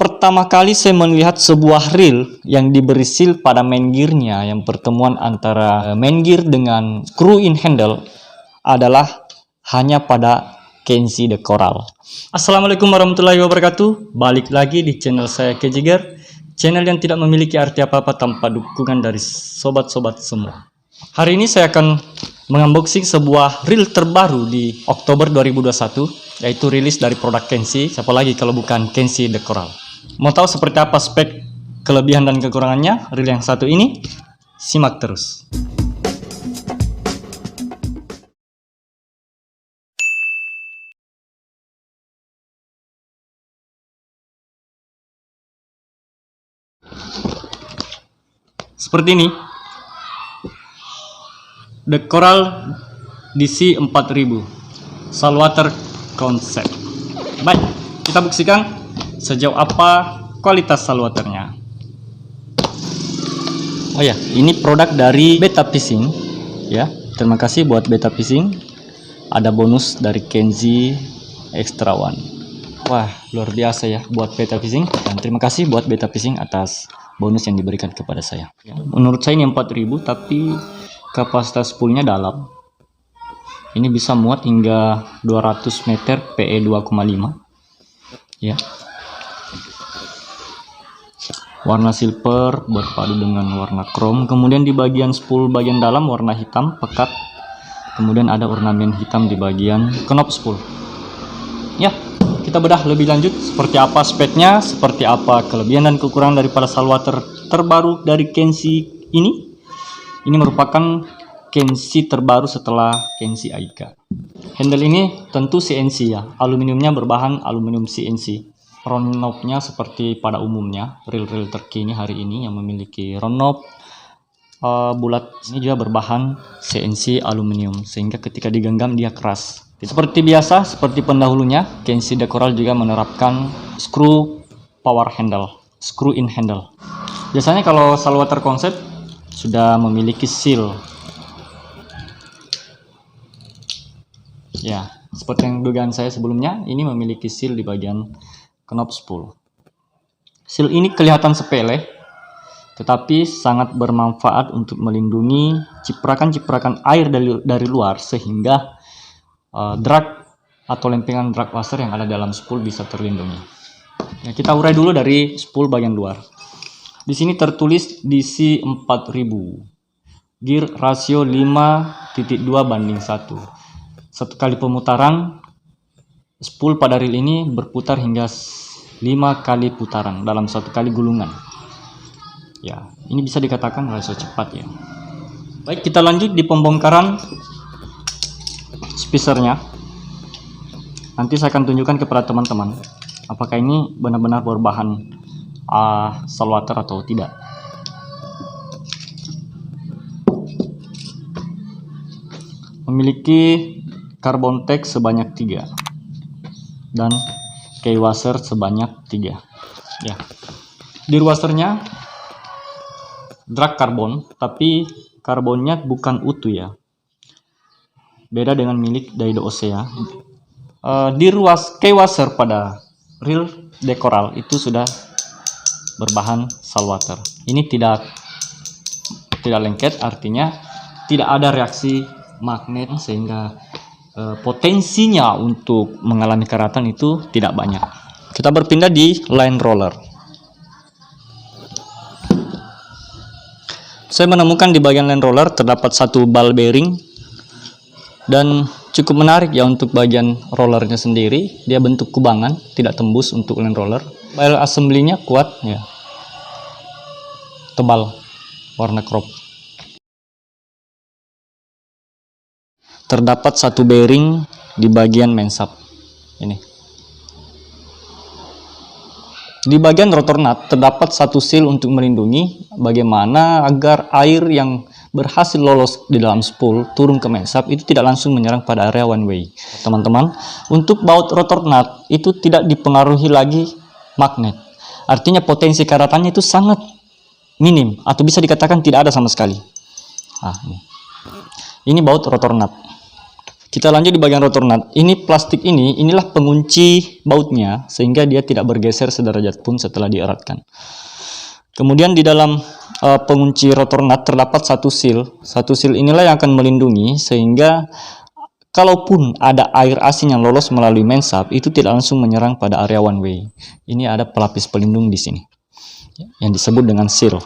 Pertama kali saya melihat sebuah reel yang diberi seal pada main gearnya, yang pertemuan antara main gear dengan screw in handle adalah hanya pada Kenzie The Coral. Assalamualaikum warahmatullahi wabarakatuh. Balik lagi di channel saya Kejiger, channel yang tidak memiliki arti apa-apa tanpa dukungan dari sobat-sobat semua. Hari ini saya akan mengunboxing sebuah reel terbaru di Oktober 2021, yaitu rilis dari produk Kenzie. Siapa lagi kalau bukan Kenzie The Coral. Mau tahu seperti apa spek, kelebihan dan kekurangannya reel yang satu ini? Simak terus. Seperti ini, The Coral DC 4000 saltwater concept. Baik, kita buktikan sejauh apa kualitas saltwaternya. Oh ya, ini produk dari Beta Fishing ya. Terima kasih buat Beta Fishing. Ada bonus dari Kenzie Extra One. Wah, luar biasa ya buat Beta Fishing, dan terima kasih buat Beta Fishing atas bonus yang diberikan kepada saya. Menurut saya ini 4000, tapi kapasitas spoolnya dalam. Ini bisa muat hingga 200 meter PE 2,5 ya. Warna silver berpadu dengan warna chrome. Kemudian di bagian spool bagian dalam warna hitam pekat. Kemudian ada ornamen hitam di bagian knop spool. Ya, kita bedah lebih lanjut seperti apa speknya, seperti apa kelebihan dan kekurangan daripada saltwater terbaru dari Kenzie ini. Ini merupakan Kenzie terbaru setelah Kenzie Aika. Handle ini tentu CNC ya, aluminiumnya berbahan aluminium CNC. Round knob-nya seperti pada umumnya reel-reel terkini hari ini yang memiliki round knob bulat. Ini juga berbahan CNC aluminium sehingga ketika digenggam dia keras. Seperti biasa, seperti pendahulunya, Kenzie The Coral juga menerapkan screw power handle, screw in handle. Biasanya kalau saltwater concept sudah memiliki seal. Ya, seperti yang dugaan saya sebelumnya, ini memiliki seal di bagian knop spool. Seal ini kelihatan sepele, tetapi sangat bermanfaat untuk melindungi ciprakan-ciprakan air dari luar, sehingga drag atau lempengan drag washer yang ada dalam spool bisa terlindungi. Ya, kita urai dulu dari spool bagian luar. Di sini tertulis DC 4000, gear rasio 5.2:1. Satu kali pemutaran, spool pada reel ini berputar hingga 5 kali putaran dalam satu kali gulungan. Ya, ini bisa dikatakan rasio cepat ya. Baik, kita lanjut di pembongkaran spacernya. Nanti saya akan tunjukkan kepada teman-teman apakah ini benar-benar berbahan saltwater atau tidak. Memiliki carbon tag sebanyak 3 dan key washer sebanyak 3 ya. Di washernya drag karbon, tapi karbonnya bukan utuh ya, beda dengan milik Daido Osea. Di key washer pada reel The Coral itu sudah berbahan saltwater. Ini tidak lengket, artinya tidak ada reaksi magnet, sehingga potensinya untuk mengalami karatan itu tidak banyak. Kita berpindah di line roller. Saya menemukan di bagian line roller terdapat satu ball bearing, dan cukup menarik ya untuk bagian rollernya sendiri. Dia bentuk kubangan, tidak tembus untuk line roller. Ball assembly-nya kuat ya, tebal, warna chrome. Terdapat satu bearing di bagian main shaft ini. Di bagian rotor nut terdapat satu seal untuk melindungi bagaimana agar air yang berhasil lolos di dalam spool turun ke main shaft itu tidak langsung menyerang pada area one way. Teman-teman, untuk baut rotor nut itu tidak dipengaruhi lagi magnet. Artinya potensi karatannya itu sangat minim atau bisa dikatakan tidak ada sama sekali. Ini baut rotor nut. Kita lanjut di bagian rotor nut. Ini plastik inilah pengunci bautnya sehingga dia tidak bergeser sederajat pun setelah dieratkan. Kemudian di dalam pengunci rotor nut terdapat satu seal. Satu seal inilah yang akan melindungi sehingga kalaupun ada air asin yang lolos melalui main shaft itu tidak langsung menyerang pada area one way. Ini ada pelapis pelindung di sini yang disebut dengan seal.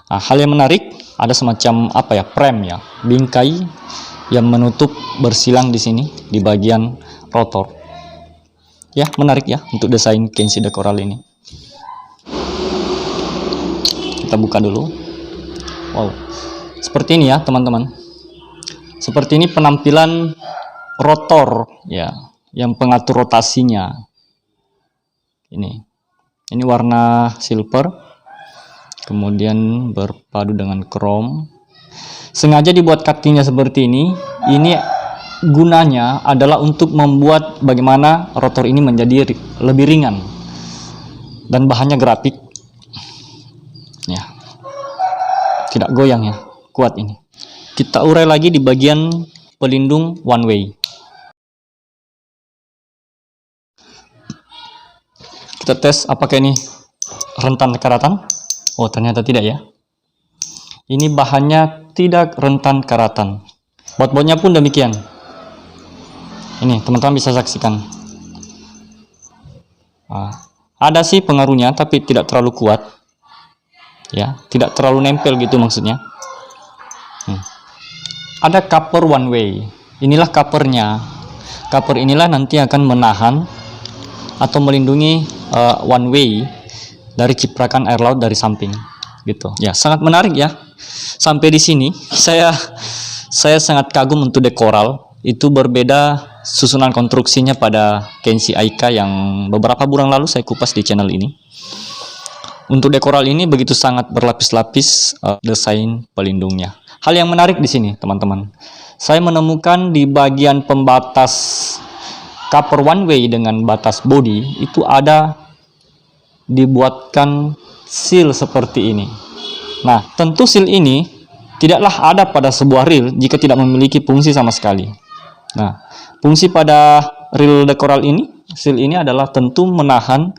Nah, hal yang menarik ada semacam prem ya, bingkai yang menutup bersilang di sini di bagian rotor. Ya, menarik ya untuk desain Kenshi The Coral ini. Kita buka dulu. Wow, seperti ini ya teman-teman. Seperti ini penampilan rotor ya, yang pengatur rotasinya. Ini warna silver, kemudian berpadu dengan chrome. Sengaja dibuat cuttingnya seperti ini. Ini gunanya adalah untuk membuat bagaimana rotor ini menjadi lebih ringan dan bahannya grafik ya, tidak goyang ya, kuat ini. Kita urai lagi di bagian pelindung one way. Kita tes apakah ini rentan karatan. Oh, ternyata tidak ya. Ini bahannya tidak rentan karatan. Baut-bautnya pun demikian. Ini teman-teman bisa saksikan. Ada sih pengaruhnya, tapi tidak terlalu kuat. Ya, tidak terlalu nempel gitu maksudnya. Ada cover one way. Inilah covernya. Cover inilah nanti akan menahan atau melindungi one way dari ciprakan air laut dari samping. Gitu. Ya, sangat menarik ya. Sampai di sini saya sangat kagum untuk The Coral. Itu berbeda susunan konstruksinya pada Kenshi Aika yang beberapa bulan lalu saya kupas di channel ini. Untuk The Coral ini begitu sangat berlapis-lapis desain pelindungnya. Hal yang menarik di sini teman-teman, saya menemukan di bagian pembatas cover one way dengan batas body itu ada dibuatkan seal seperti ini. Nah, tentu seal ini tidaklah ada pada sebuah reel jika tidak memiliki fungsi sama sekali. Nah, fungsi pada reel The Coral ini, seal ini adalah tentu menahan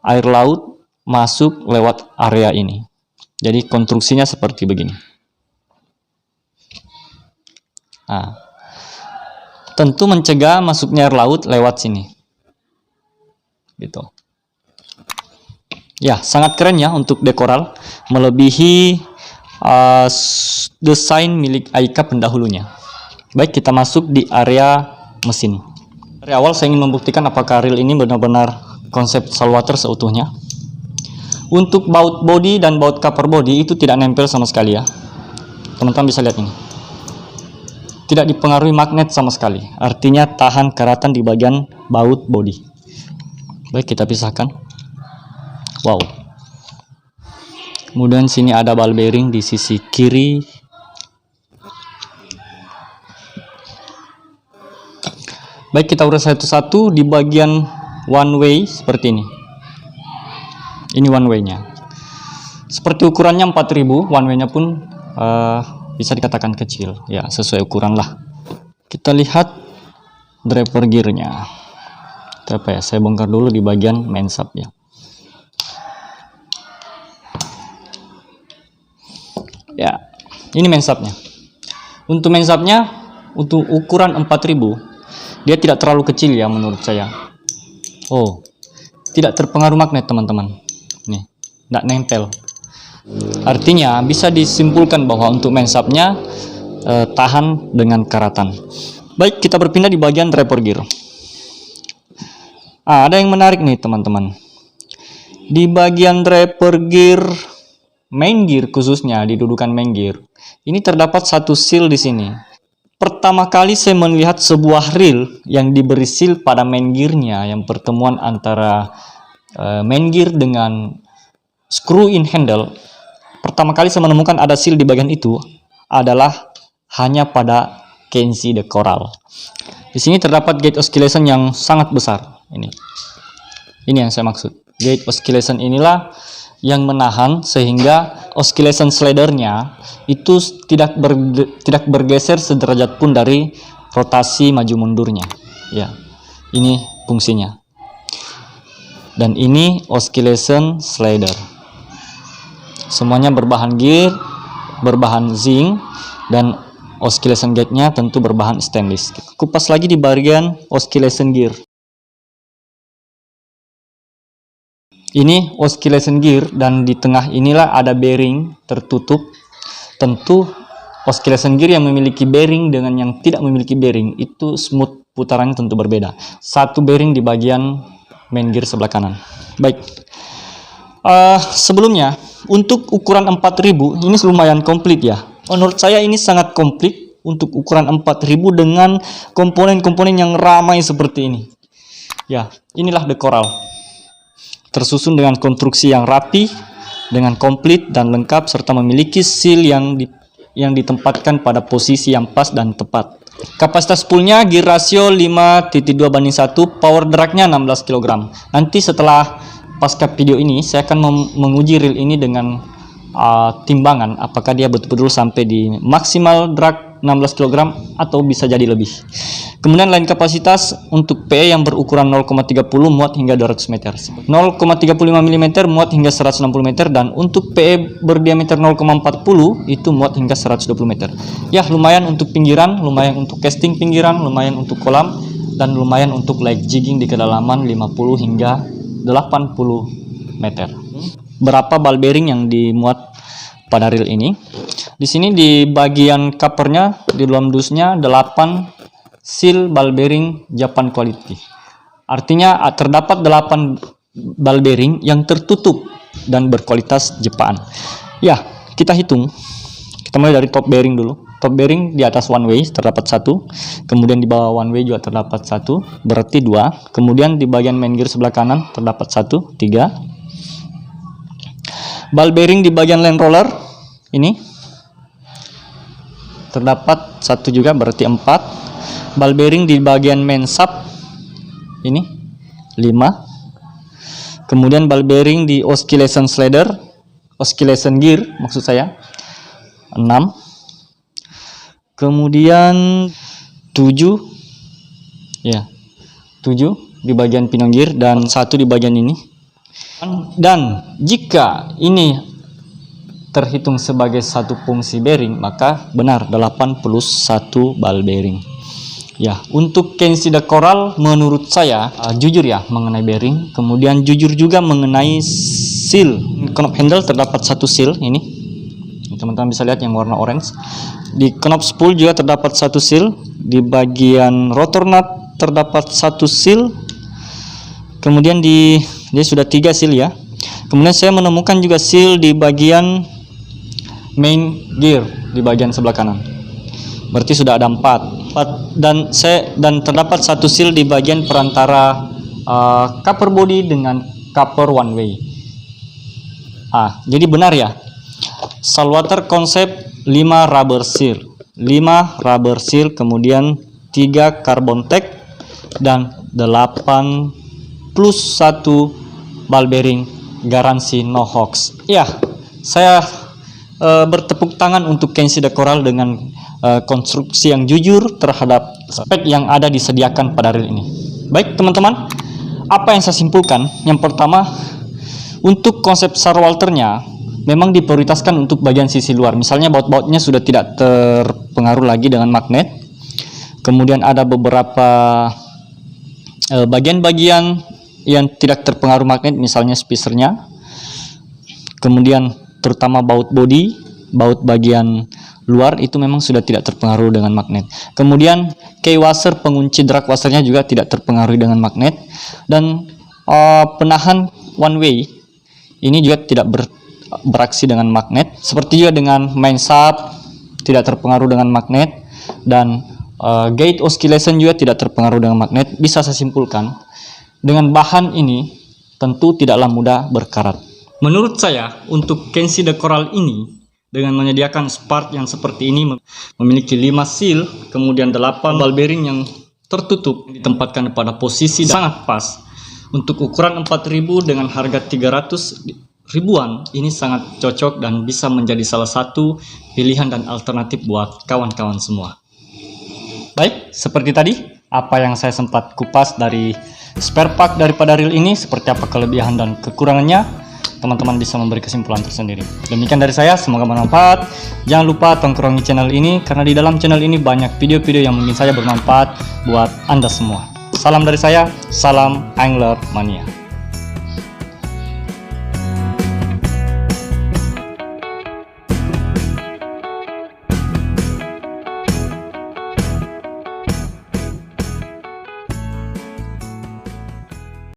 air laut masuk lewat area ini. Jadi konstruksinya seperti begini. Nah, tentu mencegah masuknya air laut lewat sini. Gitu. Ya, sangat keren ya untuk The Coral, melebihi desain milik Aika pendahulunya. Baik, kita masuk di area mesin. Dari awal saya ingin membuktikan apakah reel ini benar-benar konsep saltwater seutuhnya. Untuk baut body dan baut cover body itu tidak nempel sama sekali ya. Teman-teman bisa lihat ini. Tidak dipengaruhi magnet sama sekali. Artinya tahan karatan di bagian baut body. Baik, kita pisahkan. Wow. Kemudian sini ada ball bearing di sisi kiri. Baik, kita urus satu-satu di bagian one way seperti ini. Ini one way-nya. Seperti ukurannya 4000, one way-nya pun bisa dikatakan kecil. Ya, sesuai ukuran lah. Kita lihat driver gear-nya. Saya bongkar dulu di bagian main shaft ya. Ya, ini main shaft-nya. Untuk main shaft-nya, untuk ukuran 4000, dia tidak terlalu kecil ya menurut saya. Oh, tidak terpengaruh magnet teman-teman. Nih, tidak nempel. Artinya bisa disimpulkan bahwa untuk main shaft-nya tahan dengan karatan. Baik, kita berpindah di bagian driver gear. Ada yang menarik nih teman-teman. Di bagian driver gear, main gear khususnya di dudukan main gear, ini terdapat satu seal di sini. Pertama kali saya melihat sebuah reel yang diberi seal pada main gearnya, yang pertemuan antara main gear dengan screw in handle. Pertama kali saya menemukan ada seal di bagian itu adalah hanya pada Kenshi The Coral. Di sini terdapat gauge oscillation yang sangat besar. Ini yang saya maksud. Gauge oscillation inilah yang menahan sehingga oscillation slidernya itu tidak bergeser sederajat pun dari rotasi maju mundurnya. Ya, ini fungsinya. Dan ini oscillation slider. Semuanya berbahan gear, berbahan zinc, dan oscillation gate-nya tentu berbahan stainless. Kupas lagi di bagian oscillation gear. Ini oscillation gear, dan di tengah inilah ada bearing tertutup. Tentu oscillation gear yang memiliki bearing dengan yang tidak memiliki bearing itu smooth putarannya tentu berbeda. Satu bearing di bagian main gear sebelah kanan. Baik. Sebelumnya untuk ukuran 4000 ini lumayan komplit ya. Menurut saya ini sangat komplit untuk ukuran 4000 dengan komponen-komponen yang ramai seperti ini. Ya, inilah The Coral. Tersusun dengan konstruksi yang rapi, dengan komplit dan lengkap, serta memiliki seal yang ditempatkan pada posisi yang pas dan tepat. Kapasitas spoolnya gear rasio 5.2:1, power drag-nya 16 kg. Nanti setelah pasca video ini, saya akan menguji reel ini dengan timbangan, apakah dia betul-betul sampai di maksimal drag 16 kg atau bisa jadi lebih. Kemudian lain kapasitas untuk PE yang berukuran 0,30 muat hingga 200 meter, 0,35 mm muat hingga 160 meter, dan untuk PE berdiameter 0,40 itu muat hingga 120 meter. Ya, lumayan untuk pinggiran, lumayan untuk casting pinggiran, lumayan untuk kolam, dan lumayan untuk light jigging di kedalaman 50 hingga 80 meter. Berapa ball bearing yang dimuat pada reel ini? Di sini di bagian covernya, di dalam dusnya 8 seal ball bearing Japan quality. Artinya terdapat 8 ball bearing yang tertutup dan berkualitas Jepang. Ya, kita hitung. Kita mulai dari top bearing dulu. Top bearing di atas one way terdapat 1, kemudian di bawah one way juga terdapat 1, berarti 2. Kemudian di bagian main gear sebelah kanan terdapat 1, 3. Ball bearing di bagian land roller ini terdapat 1 juga, berarti 4. Ball bearing di bagian main sub ini 5. Kemudian ball bearing di oscillation slider, oscillation gear maksud saya, 6. Kemudian 7 ya, 7 di bagian pinion gear dan 1 di bagian ini. Dan jika ini terhitung sebagai satu fungsi bearing, maka benar 81 ball bearing. Ya, untuk Kenshi The Coral menurut saya jujur ya mengenai bearing, kemudian jujur juga mengenai seal. Knob handle terdapat 1 seal ini. Teman-teman bisa lihat yang warna orange. Di knob spool juga terdapat 1 seal, di bagian rotor nut terdapat 1 seal. Kemudian dia sudah 3 seal ya. Kemudian saya menemukan juga seal di bagian main gear di bagian sebelah kanan. Berarti sudah ada 4 dan terdapat 1 seal di bagian perantara cover body dengan cover one way. Jadi benar ya. Saltwater konsep 5 rubber seal. 5 rubber seal, kemudian 3 carbon tag dan 8 plus 1 ball bearing garansi no hoax. Ya, saya bertepuk tangan untuk Kenshi The Coral dengan konstruksi yang jujur terhadap spek yang ada disediakan pada reel ini. Baik teman-teman, apa yang saya simpulkan? Yang pertama, untuk konsep Saltwaternya memang diprioritaskan untuk bagian sisi luar. Misalnya baut-bautnya sudah tidak terpengaruh lagi dengan magnet. Kemudian ada beberapa bagian-bagian yang tidak terpengaruh magnet, misalnya spacernya. Kemudian terutama baut body, baut bagian luar itu memang sudah tidak terpengaruh dengan magnet. Kemudian key washer, pengunci drag washernya juga tidak terpengaruh dengan magnet. Dan penahan one way ini juga tidak beraksi dengan magnet. Seperti juga dengan main sub tidak terpengaruh dengan magnet, dan gate oscillation juga tidak terpengaruh dengan magnet. Bisa saya simpulkan dengan bahan ini tentu tidaklah mudah berkarat. Menurut saya untuk Kenshi The Coral ini dengan menyediakan spart yang seperti ini, memiliki 5 seal, kemudian 8 ball bearing yang tertutup, ditempatkan pada posisi sangat pas untuk ukuran 4000 dengan harga 300 ribuan, ini sangat cocok dan bisa menjadi salah satu pilihan dan alternatif buat kawan-kawan semua. Baik, seperti tadi apa yang saya sempat kupas dari spare part daripada reel ini, seperti apa kelebihan dan kekurangannya, teman-teman bisa memberi kesimpulan tersendiri. Demikian dari saya, semoga bermanfaat. Jangan lupa tongkrongi channel ini, karena di dalam channel ini banyak video-video yang mungkin saja bermanfaat buat Anda semua. Salam dari saya, salam Angler Mania.